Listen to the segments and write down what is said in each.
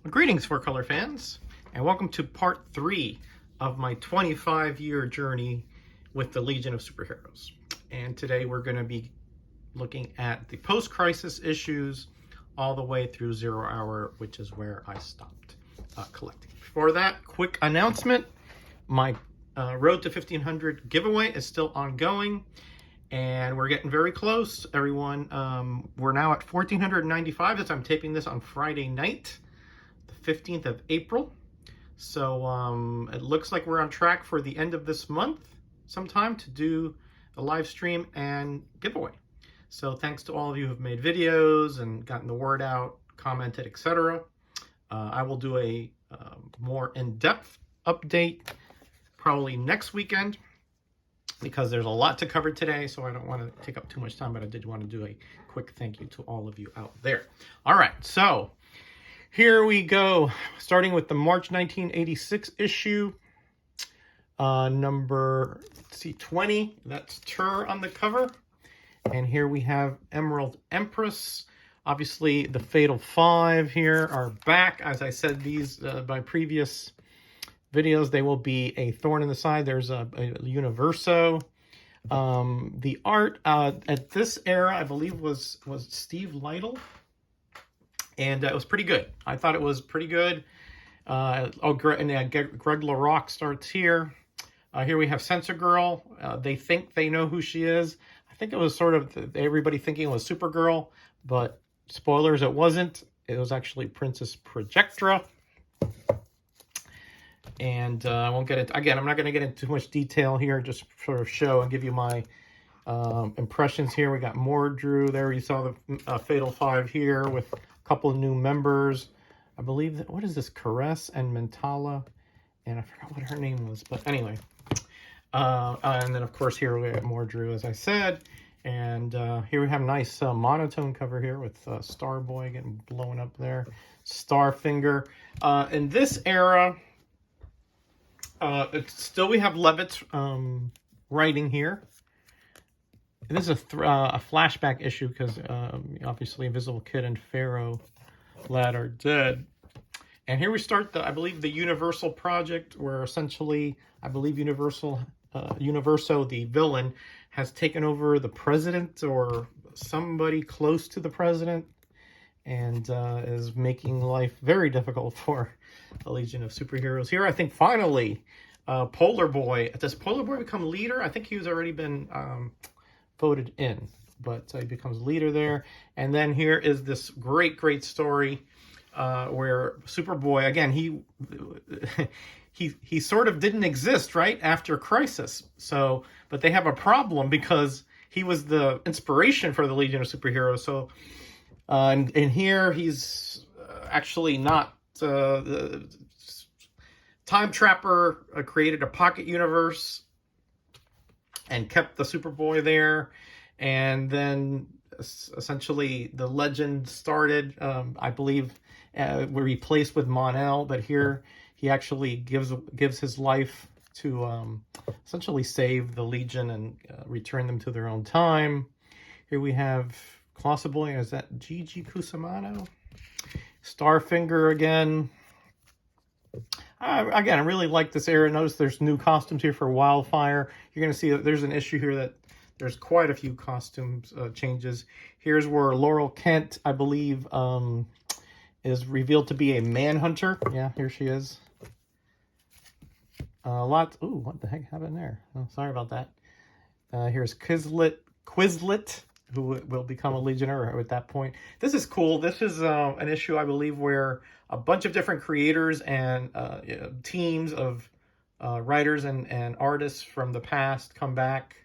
Greetings, Four Color fans, and welcome to part 3 of my 25-year journey with the Legion of Superheroes. And today we're going to be looking at the post-crisis issues all the way through 0 Hour, which is where I stopped collecting. Before that, quick announcement. My Road to 1500 giveaway is still ongoing, and we're getting very close, everyone. We're now at 1,495 as I'm taping this on Friday night, 15th of April. So it looks like we're on track for the end of this month sometime to do a live stream and giveaway. So thanks to all of you who've made videos and gotten the word out, commented, etc. I will do a more in-depth update probably next weekend because there's a lot to cover today, so I don't want to take up too much time, but I did want to do a quick thank you to all of you out there. All right, so here we go, starting with the March 1986 issue, number, let's see, 20. That's Tur on the cover. And here we have Emerald Empress. Obviously, the Fatal Five here are back. As I said, these, by previous videos, they will be a thorn in the side. There's a Universo. The art at this era, I believe, was Steve Lytle. And it was pretty good. I thought it was pretty good. Greg LaRocque starts here. Here we have Sensor Girl. They think they know who she is. I think it was sort of everybody thinking it was Supergirl, but spoilers, it wasn't. It was actually Princess Projectra. And I won't get into, again, I'm not going to get into too much detail here, just for show and give you my impressions here. We got Mordru there. You saw the Fatal Five here with couple of new members. I believe that, what is this, Caress and Mentala, and I forgot what her name was, but anyway. And then of course here we have Mordru, as I said, and here we have a nice monotone cover here with Starboy getting blown up there, Starfinger. In this era, it's still, we have Levitt's writing here. And this is a flashback issue because obviously Invisible Kid and Pharaoh Lad are dead. And here we start, I believe, the Universal Project, where essentially, I believe Universo, the villain, has taken over the president or somebody close to the president and is making life very difficult for the Legion of Superheroes. Here, I think, finally, Polar Boy. Does Polar Boy become leader? I think he's already been voted in, but he becomes leader there. And then here is this great story where Superboy, again, he sort of didn't exist right after Crisis. So, but they have a problem because he was the inspiration for the Legion of Superheroes. So, and here he's actually not. The Time Trapper created a pocket universe and kept the Superboy there, and then essentially the legend started. I believe were replaced with Mon-El, but here he actually gives his life to essentially save the Legion and return them to their own time. Here we have Clauseboy. Is that Gigi Cusimano? Starfinger again. Again, I really like this era. Notice there's new costumes here for Wildfire. You're going to see that there's an issue here that there's quite a few costumes changes. Here's where Laurel Kent, I believe, is revealed to be a manhunter. Yeah, here she is. Ooh, what the heck happened there? Oh, sorry about that. Here's Quizlet, who will become a Legionnaire at that point. This is cool. This is an issue, I believe, where a bunch of different creators and teams of writers and artists from the past come back,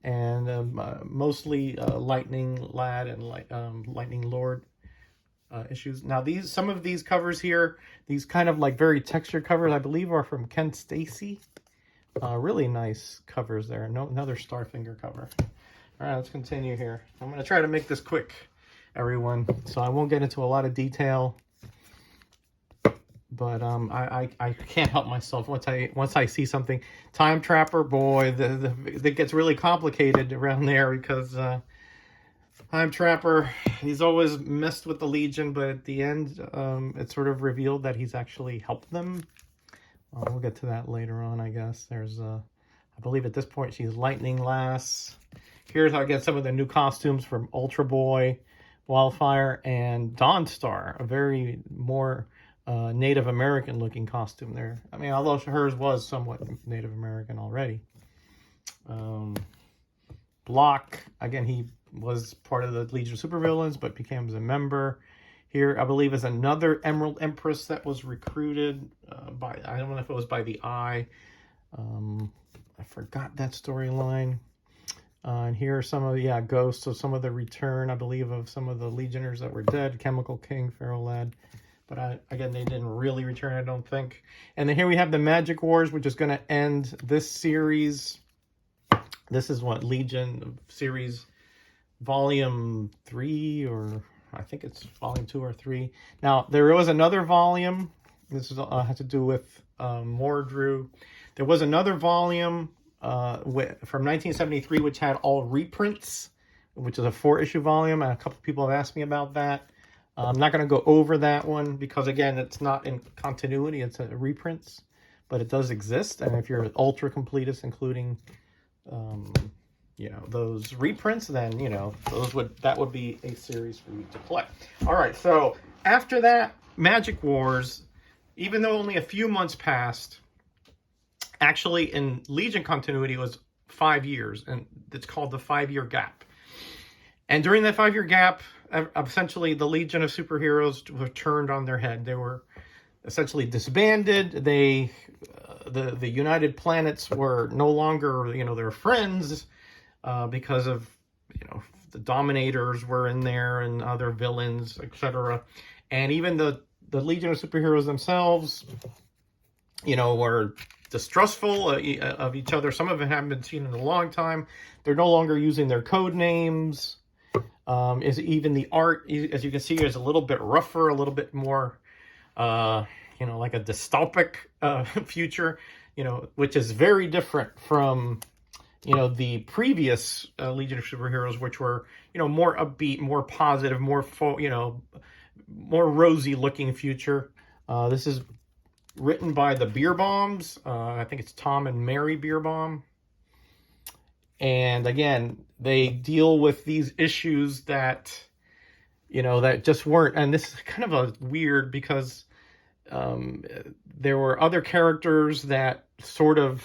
and mostly Lightning Lad and Lightning Lord issues. Now, some of these covers here, these kind of like very textured covers, I believe, are from Ken Stacy. Really nice covers there. Another Starfinger cover. All right, let's continue here. I'm going to try to make this quick, everyone, so I won't get into a lot of detail. But I can't help myself once I see something. Time Trapper, boy, it gets really complicated around there because Time Trapper. He's always messed with the Legion, but at the end, it's sort of revealed that he's actually helped them. We'll get to that later on, I guess. There's, I believe at this point, she's Lightning Lass. Here's how I get some of the new costumes from Ultraboy, Wildfire, and Dawnstar. A very more Native American looking costume there. I mean, although hers was somewhat Native American already. Block, again, he was part of the Legion of Supervillains, but became a member. Here, I believe, is another Emerald Empress that was recruited by, I don't know if it was by the Eye. I forgot that storyline. And here are some of, ghosts of some of the return, I believe, of some of the Legionnaires that were dead. Chemical King, Pharaoh Lad. But again, they didn't really return, I don't think. And then here we have the Magic Wars, which is going to end this series. This is what, Legion series volume 3, or I think it's volume 2 or 3. Now, there was another volume. This is has to do with Mordru. There was another volume from 1973, which had all reprints, which is a 4-issue volume. And a couple people have asked me about that. I'm not going to go over that one because, again, it's not in continuity. It's a reprints, but it does exist. And if you're an ultra completist, including those reprints, then that would be a series for you to play. All right, so after that, Magic Wars, even though only a few months passed, actually in Legion continuity it was 5 years, and it's called the 5-year gap. And during that 5-year gap, essentially the Legion of Superheroes were turned on their head. They were essentially disbanded. The United Planets were no longer, their friends, because of, the Dominators were in there and other villains, etc. And even the Legion of Superheroes themselves, were distrustful of each other. Some of them haven't been seen in a long time. They're no longer using their code names. Even the art, as you can see, is a little bit rougher, a little bit more, like a dystopic future, which is very different from, the previous Legion of Superheroes, which were, more upbeat, more positive, more, more rosy-looking future. This is written by the Beer Bombs. I think it's Tom and Mary Beerbaum. And again, they deal with these issues that, that just weren't, and this is kind of a weird because there were other characters that sort of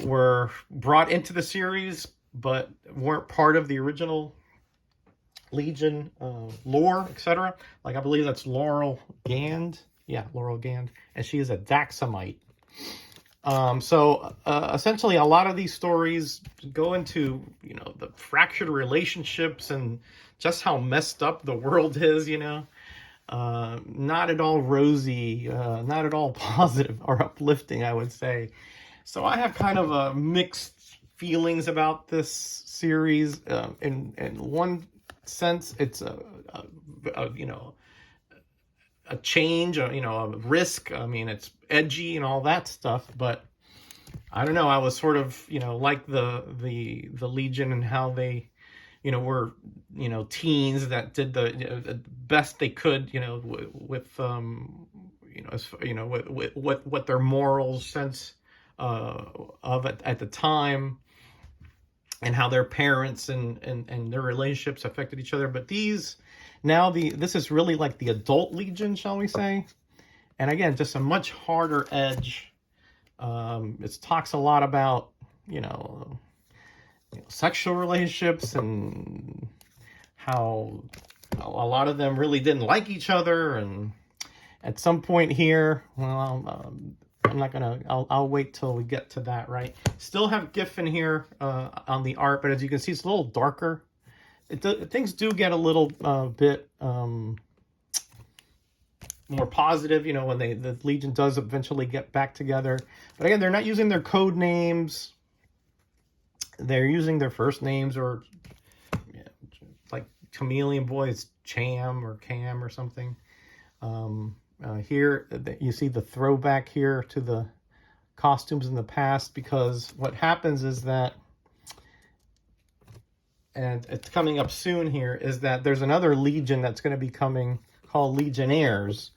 were brought into the series, but weren't part of the original Legion lore, etc. Like, I believe that's Laurel Gand. Yeah, Laurel Gand. And she is a Daxamite. So essentially, a lot of these stories go into, the fractured relationships and just how messed up the world is, not at all rosy, not at all positive or uplifting, I would say. So I have kind of a mixed feelings about this series. In one sense, it's a change, a risk. I mean, it's edgy and all that stuff, but I don't know. I was sort of, like the Legion and how they, were, teens that did the best they could, with what their moral sense of it at the time, and how their parents and their relationships affected each other. But this is really like the adult Legion, shall we say? And again, just a much harder edge. It talks a lot about, sexual relationships and how a lot of them really didn't like each other. And at some point here, well, I'm not gonna, I'll wait till we get to that, right? Still have GIF in here on the art, but as you can see, it's a little darker. Things do get a little bit more positive, when the Legion does eventually get back together. But again, they're not using their code names. They're using their first names, or like Chameleon Boy is Cham or Cam or something. Here you see the throwback here to the costumes in the past, because what happens is that and it's coming up soon here, is that there's another Legion that's going to be coming called Legionnaires,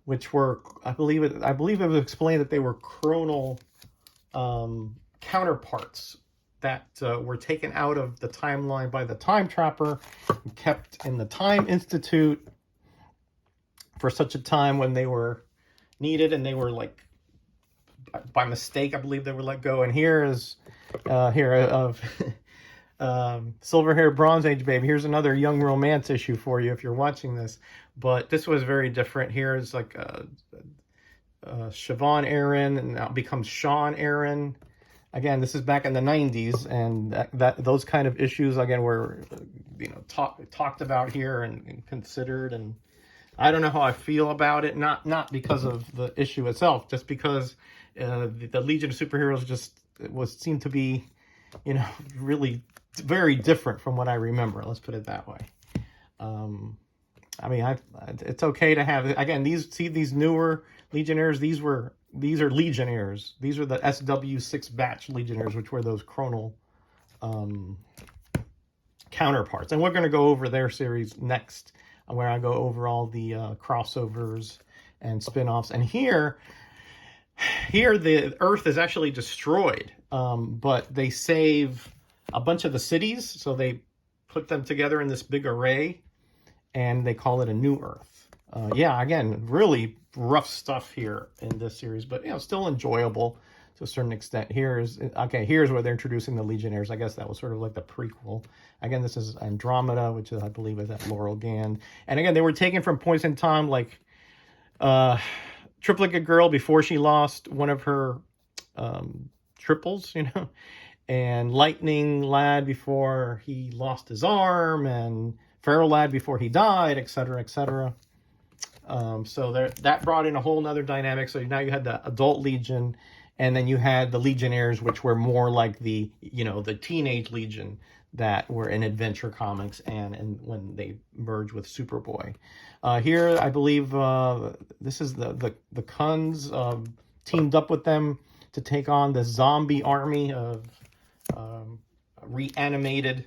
which were, I believe it was explained that they were chronal counterparts that were taken out of the timeline by the Time Trapper and kept in the Time Institute for such a time when they were needed, and they were like, by mistake, I believe they were let go. And here is Silver Hair Bronze Age Baby. Here's another young romance issue for you if you're watching this. But this was very different. Here's like Siobhan Aaron, and now becomes Sean Aaron. Again, this is back in the 90s, and those kind of issues again were, you know, talked about here and considered. And I don't know how I feel about it. Not because of the issue itself, just because the Legion of Superheroes just seemed to be, you know, really very different from what I remember. Let's put it that way. I mean, it's okay to have, again, these newer Legionnaires. These are Legionnaires. These are the SW6 batch Legionnaires, which were those chronal counterparts. And we're going to go over their series next, where I go over all the crossovers and spin-offs. And here the Earth is actually destroyed, but they save a bunch of the cities, so they put them together in this big array, and they call it a new Earth. Yeah, again, really rough stuff here in this series, but, you know, still enjoyable to a certain extent. Here's where they're introducing the Legionnaires. I guess that was sort of like the prequel. Again, this is Andromeda, which is, I believe, is at Laurel Gand. And again, they were taken from points in time, like Triplicate Girl before she lost one of her triples, you know, and Lightning Lad before he lost his arm, and Feral Lad before he died, etc., etc. So that brought in a whole nother dynamic. So now you had the adult Legion, and then you had the Legionnaires, which were more like the, you know, the teenage Legion that were in Adventure Comics and when they merged with Superboy. Here, I believe this is the Kuns teamed up with them to take on the zombie army of reanimated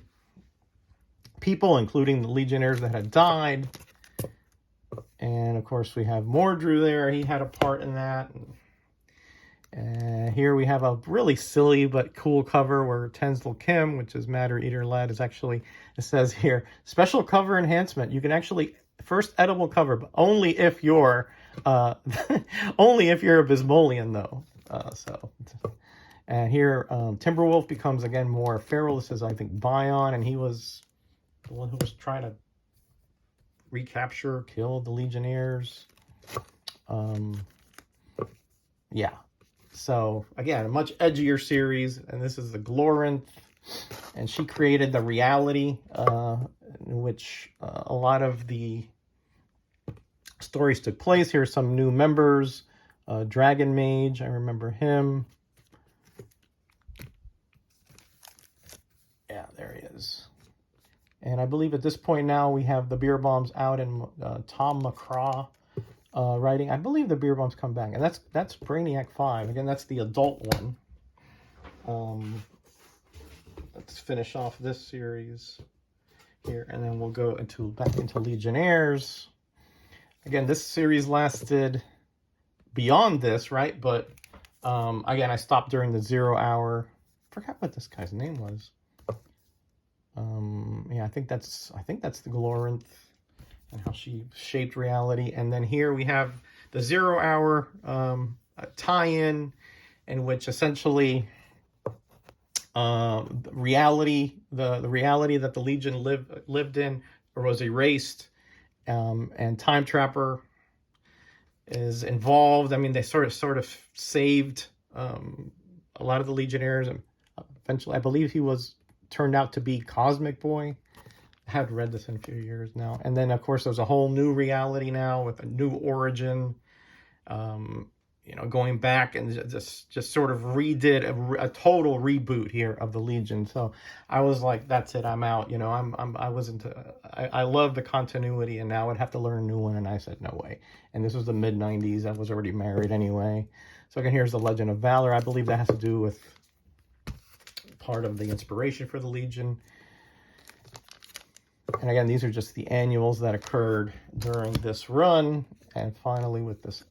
people, including the Legionnaires that had died. And of course, we have Mordru there. He had a part in that. And here we have a really silly but cool cover where Tensel Kim, which is Matter Eater Lad, is actually, it says here, special cover enhancement. You can actually, first edible cover, but only if you're only if you're a Bismolian, though. And here Timberwolf becomes again more feral. This is, I think, Bion, and he was the one who was trying to recapture, kill the Legionnaires. Yeah. So again, a much edgier series, and this is the Glorinth, and she created the reality in which a lot of the stories took place. Here's some new members. Dragon Mage, I remember him. Yeah, there he is. And I believe at this point now we have the Beer Bombs out, and Tom McCraw writing. I believe the Beer Bombs come back, and that's Brainiac 5. Again, that's the adult one. Let's finish off this series here, and then we'll go back into Legionnaires. Again, this series lasted beyond this, right? But again, I stopped during the 0 hour. Forgot what this guy's name was. Yeah, I think that's the Glorinth, and how she shaped reality. And then here we have the 0 hour tie-in, in which essentially reality, the reality that the Legion lived in was erased, and Time Trapper is involved. I mean, they sort of saved a lot of the Legionnaires, and eventually, I believe he turned out to be Cosmic Boy. I haven't read this in a few years now. And then, of course, there's a whole new reality now with a new origin. You know, going back and just sort of redid a total reboot here of the Legion. So I was like, that's it, I'm out. You know, I love the continuity, and now I'd have to learn a new one. And I said, no way. And this was the mid-90s. I was already married anyway. So again, here's the Legend of Valor. I believe that has to do with part of the inspiration for the Legion. And again, these are just the annuals that occurred during this run. And finally, with this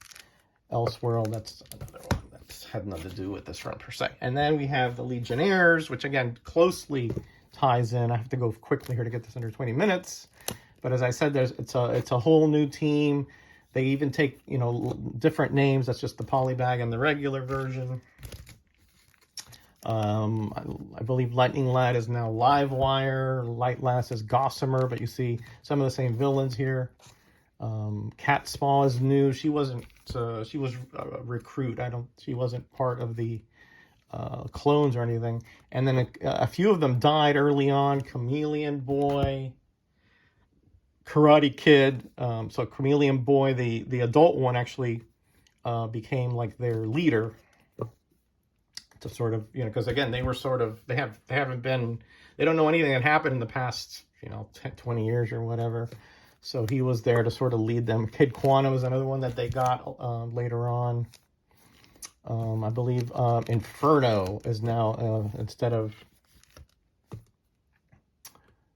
Elseworld, that's another one that's had nothing to do with this run per se. And then we have the Legionnaires, which again closely ties in. I have to go quickly here to get this under 20 minutes. But as I said, it's a whole new team. They even take, you know, different names. That's just the polybag and the regular version. I believe Lightning Lad is now Livewire. Light Lass is Gossamer, but you see some of the same villains here. Cat Spa is new. She wasn't. She was a recruit. She wasn't part of the clones or anything. And then a few of them died early on. Chameleon Boy, Karate Kid. So Chameleon Boy, the adult one, actually became like their leader. To sort of, you know, because again, they were sort of, they don't know anything that happened in the past, you know, 10, 20 years or whatever. So he was there to sort of lead them. Kid Quantum was another one that they got later on. I believe Inferno is now, instead of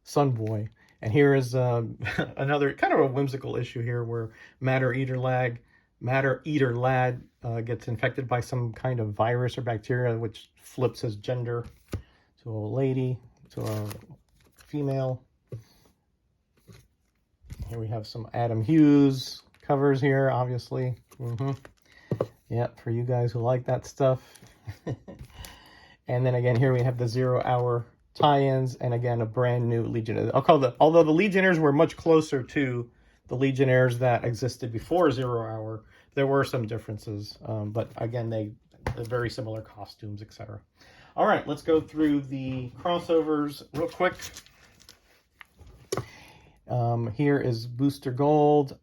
Sunboy. And here is another kind of a whimsical issue here where Matter Eater Lad gets infected by some kind of virus or bacteria, which flips his gender to a lady, to a female. Here we have some Adam Hughes covers here, obviously. Yep, for you guys who like that stuff. And then again, here we have the 0 Hour tie-ins, and again, a brand new Legionnaires. Although the Legionnaires were much closer to the Legionnaires that existed before 0 Hour, there were some differences, but again, they're very similar costumes, etc. All right, let's go through the crossovers real quick. Here is Booster Gold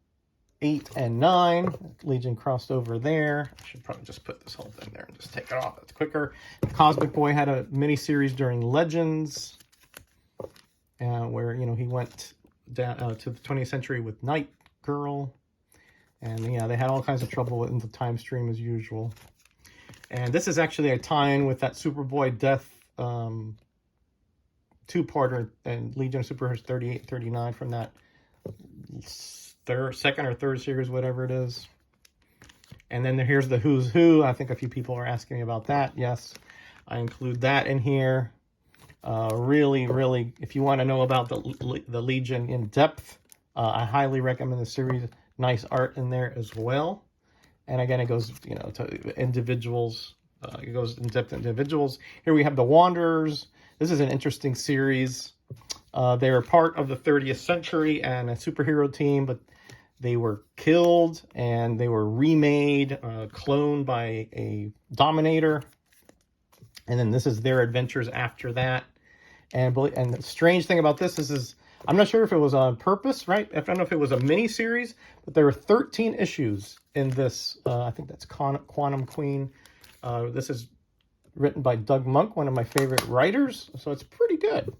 8 and 9. Legion crossed over there. I should probably just put this whole thing there and just take it off. That's quicker. Cosmic Boy had a mini-series during Legends, where, you know, he went down to the 20th century with Night Girl. And yeah, they had all kinds of trouble in the time stream as usual. And this is actually a tie-in with that Superboy Death two-parter and Legion of Superheroes 38, 39 from that second or third series, whatever it is. And then here's the Who's Who. I think a few people are asking me about that. Yes, I include that in here. Really, if you want to know about the Legion in depth, I highly recommend the series. Nice art in there as well. And again, it goes, you know, to individuals. It goes in depth individuals. Here we have the Wanderers. This is an interesting series. They were part of the 30th century and a superhero team, but they were killed and they were remade, cloned by a Dominator. And then this is their adventures after that. And the strange thing about this is I'm not sure if it was on purpose, right? I don't know if it was a mini-series, but there were 13 issues in this. I think that's Quantum Queen. This is written by Doug Monk, one of my favorite writers. So it's pretty good.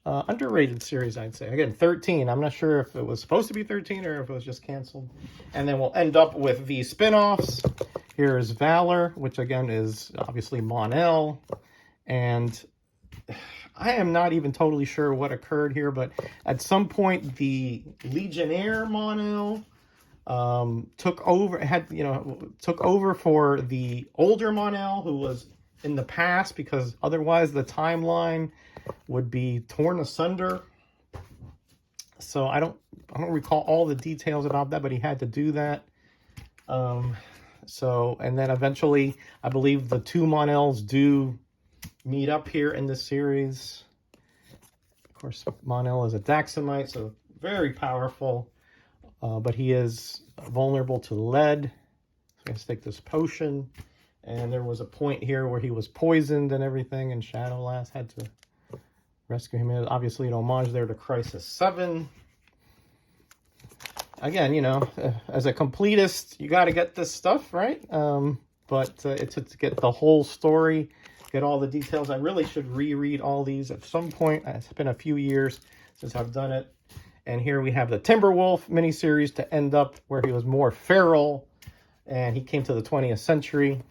Underrated series, I'd say. Again, 13. I'm not sure if it was supposed to be 13 or if it was just canceled. And then we'll end up with the spin-offs. Here is Valor, which again is obviously Mon-El. And I am not even totally sure what occurred here, but at some point the Legionnaire Mon-El took over for the older Mon-El, who was in the past, because otherwise the timeline would be torn asunder. So I don't recall all the details about that, but he had to do that. And then eventually, I believe the two Mon-Els do meet up here in this series. Of course, Mon-El is a Daxamite, so very powerful, but he is vulnerable to lead. So let's take this potion. And there was a point here where he was poisoned and everything, and Shadowlass had to rescue him. Obviously, an homage there to Crisis 7. Again, you know, as a completist, you got to get this stuff, right? But it's to get the whole story, get all the details. I really should reread all these at some point. It's been a few years since I've done it. And here we have the Timberwolf miniseries to end up where he was more feral, and he came to the 20th century.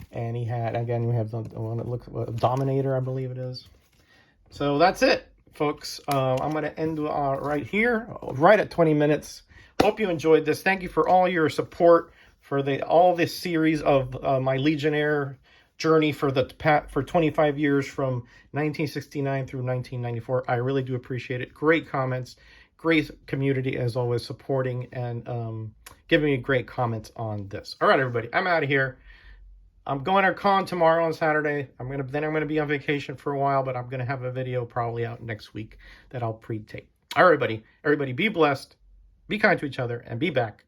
And he had, again, we have the one that looks Dominator, I believe it is. So that's it. folks, I'm going to end right here, right at 20 minutes. Hope you enjoyed this. Thank you for all your support for all this series of my Legionnaire journey for 25 years from 1969 through 1994. I really do appreciate it. Great comments, great community as always, supporting and giving me great comments on this. All right, everybody, I'm out of here. I'm going to con tomorrow on Saturday. I'm gonna be on vacation for a while, but I'm gonna have a video probably out next week that I'll pre-tape. All right, everybody, be blessed, be kind to each other, and be back